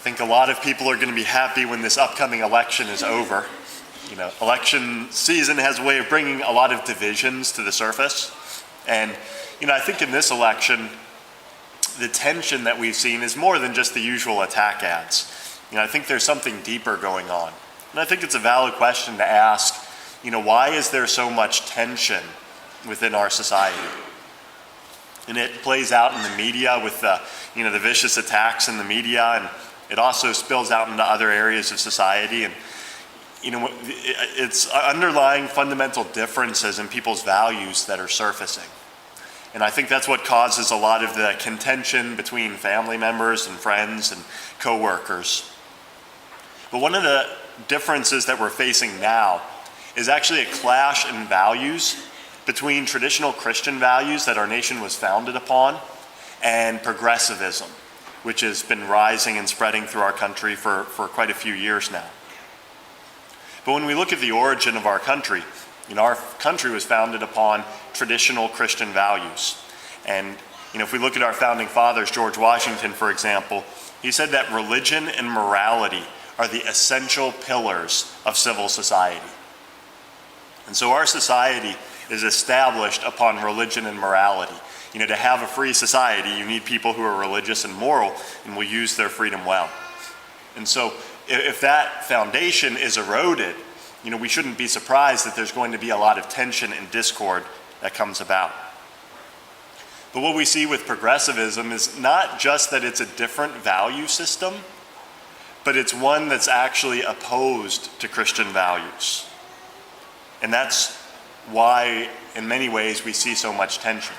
think a lot of people are going to be happy when this upcoming election is over. Election season has a way of bringing a lot of divisions to the surface. And, I think in this election, the tension that we've seen is more than just the usual attack ads. I think there's something deeper going on. And I think it's a valid question to ask, why is there so much tension within our society? And it plays out in the media with the vicious attacks in the media, and it also spills out into other areas of society. And it's underlying fundamental differences in people's values that are surfacing. And I think that's what causes a lot of the contention between family members and friends and coworkers. But one of the differences that we're facing now is actually a clash in values between traditional Christian values that our nation was founded upon and progressivism, which has been rising and spreading through our country for quite a few years now. But when we look at the origin of our country was founded upon traditional Christian values. And, if we look at our founding fathers, George Washington, for example, he said that religion and morality are the essential pillars of civil society. And so our society is established upon religion and morality. To have a free society, you need people who are religious and moral and will use their freedom well. And so if that foundation is eroded, we shouldn't be surprised that there's going to be a lot of tension and discord that comes about. But what we see with progressivism is not just that it's a different value system, but it's one that's actually opposed to Christian values. And that's why, in many ways, we see so much tension.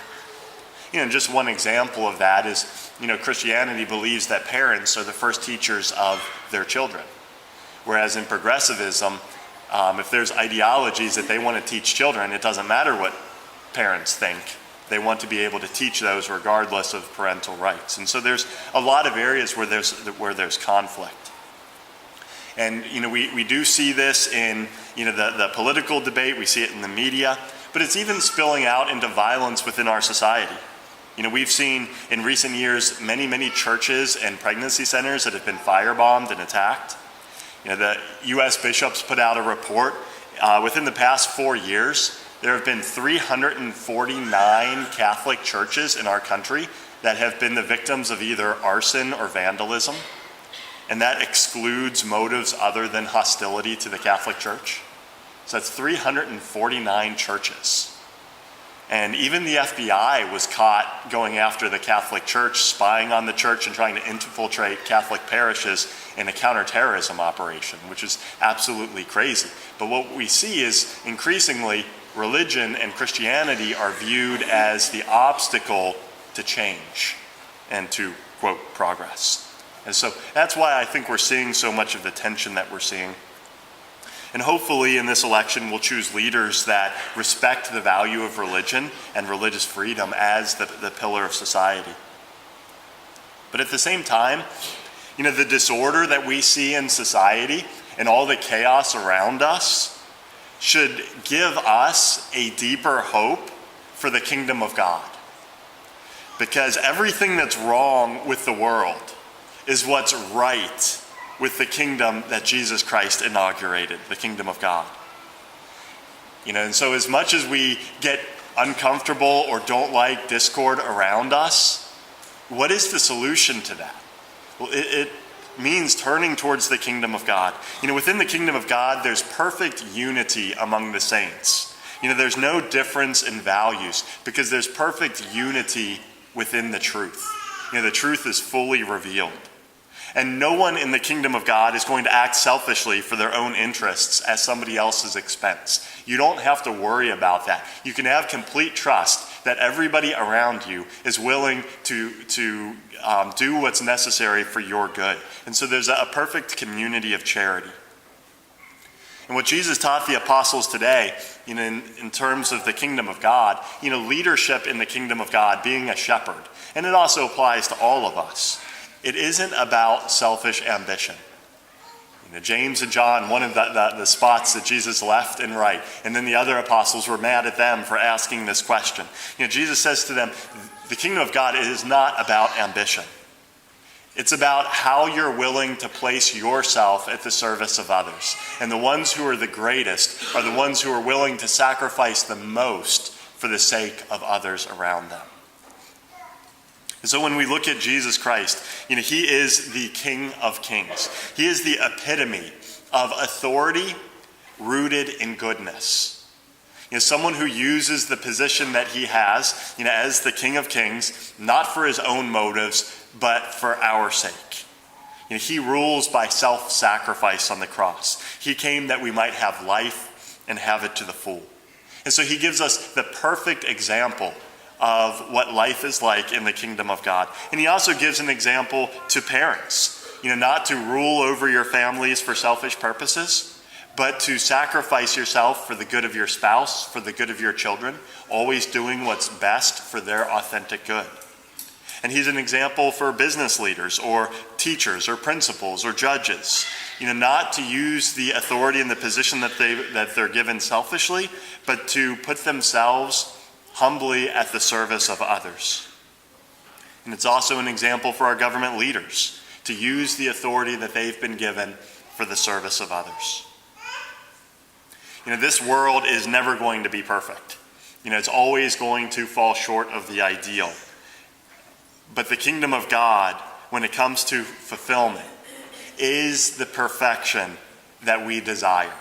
Just one example of that is, Christianity believes that parents are the first teachers of their children. Whereas in progressivism, if there's ideologies that they want to teach children, it doesn't matter what parents think. They want to be able to teach those regardless of parental rights. And so there's a lot of areas where there's conflict. And we do see this in the political debate. We see it in the media, but it's even spilling out into violence within our society. We've seen in recent years many churches and pregnancy centers that have been firebombed and attacked. The U.S. bishops put out a report. Within the past 4 years, there have been 349 Catholic churches in our country that have been the victims of either arson or vandalism. And that excludes motives other than hostility to the Catholic Church. So that's 349 churches. And even the FBI was caught going after the Catholic Church, spying on the church and trying to infiltrate Catholic parishes in a counterterrorism operation, which is absolutely crazy. But what we see is increasingly religion and Christianity are viewed as the obstacle to change and to, quote, progress. And so that's why I think we're seeing so much of the tension that we're seeing. And hopefully in this election, we'll choose leaders that respect the value of religion and religious freedom as the pillar of society. But at the same time, the disorder that we see in society and all the chaos around us should give us a deeper hope for the kingdom of God. Because everything that's wrong with the world is what's right with the kingdom that Jesus Christ inaugurated, the kingdom of God. And so as much as we get uncomfortable or don't like discord around us, what is the solution to that? Well, it means turning towards the kingdom of God. Within the kingdom of God, there's perfect unity among the saints. There's no difference in values because there's perfect unity within the truth. The truth is fully revealed. And no one in the kingdom of God is going to act selfishly for their own interests at somebody else's expense. You don't have to worry about that. You can have complete trust that everybody around you is willing to do what's necessary for your good. And so there's a perfect community of charity. And what Jesus taught the apostles today, in terms of the kingdom of God, leadership in the kingdom of God, being a shepherd. And it also applies to all of us. It isn't about selfish ambition. James and John, one of the spots that Jesus left and right, and then the other apostles were mad at them for asking this question. Jesus says to them, the kingdom of God is not about ambition. It's about how you're willing to place yourself at the service of others. And the ones who are the greatest are the ones who are willing to sacrifice the most for the sake of others around them. And so when we look at Jesus Christ, he is the King of Kings. He is the epitome of authority rooted in goodness. Someone who uses the position that he has, as the King of Kings, not for his own motives, but for our sake. He rules by self-sacrifice on the cross. He came that we might have life and have it to the full. And so he gives us the perfect example of what life is like in the kingdom of God. And he also gives an example to parents, not to rule over your families for selfish purposes, but to sacrifice yourself for the good of your spouse, for the good of your children, always doing what's best for their authentic good. And he's an example for business leaders or teachers or principals or judges, not to use the authority and the position that they're given selfishly, but to put themselves humbly at the service of others. And it's also an example for our government leaders to use the authority that they've been given for the service of others. This world is never going to be perfect. It's always going to fall short of the ideal. But the kingdom of God, when it comes to fulfillment, is the perfection that we desire.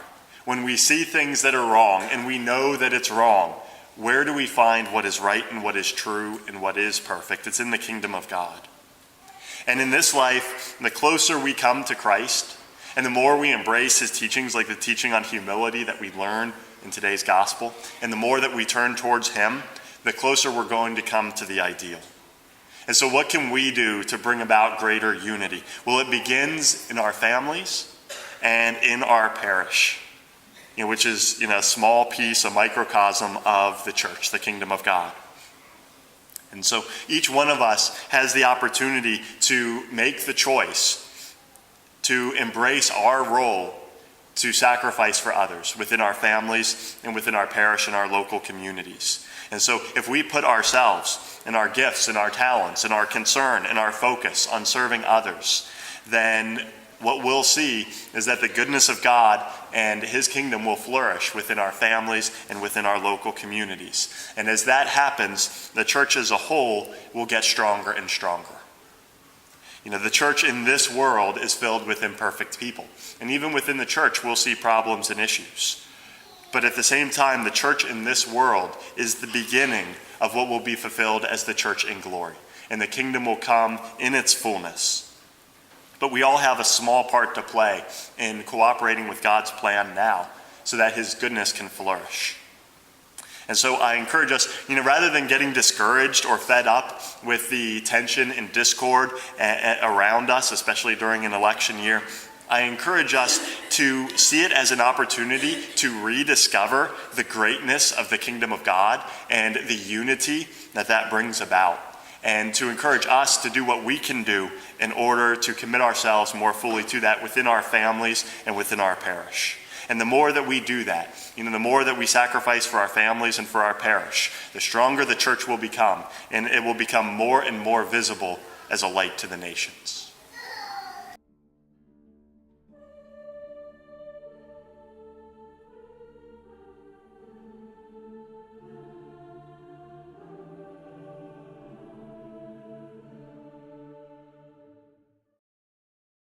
When we see things that are wrong and we know that it's wrong, where do we find what is right and what is true and what is perfect? It's in the kingdom of God. And in this life, the closer we come to Christ, and the more we embrace his teachings, like the teaching on humility that we learn in today's gospel, and the more that we turn towards him, the closer we're going to come to the ideal. And so what can we do to bring about greater unity? Well, it begins in our families and in our parish, which is a small piece, a microcosm of the church, the kingdom of God. And so each one of us has the opportunity to make the choice to embrace our role to sacrifice for others within our families and within our parish and our local communities. And so if we put ourselves and our gifts and our talents and our concern and our focus on serving others, then what we'll see is that the goodness of God and his kingdom will flourish within our families and within our local communities. And as that happens, the church as a whole will get stronger and stronger. The church in this world is filled with imperfect people. And even within the church, we'll see problems and issues. But at the same time, the church in this world is the beginning of what will be fulfilled as the church in glory. And the kingdom will come in its fullness. But we all have a small part to play in cooperating with God's plan now so that his goodness can flourish. And so I encourage us, rather than getting discouraged or fed up with the tension and discord around us, especially during an election year, I encourage us to see it as an opportunity to rediscover the greatness of the kingdom of God and the unity that brings about, and to encourage us to do what we can do in order to commit ourselves more fully to that within our families and within our parish. And the more that we do that, the more that we sacrifice for our families and for our parish, the stronger the church will become, and it will become more and more visible as a light to the nations.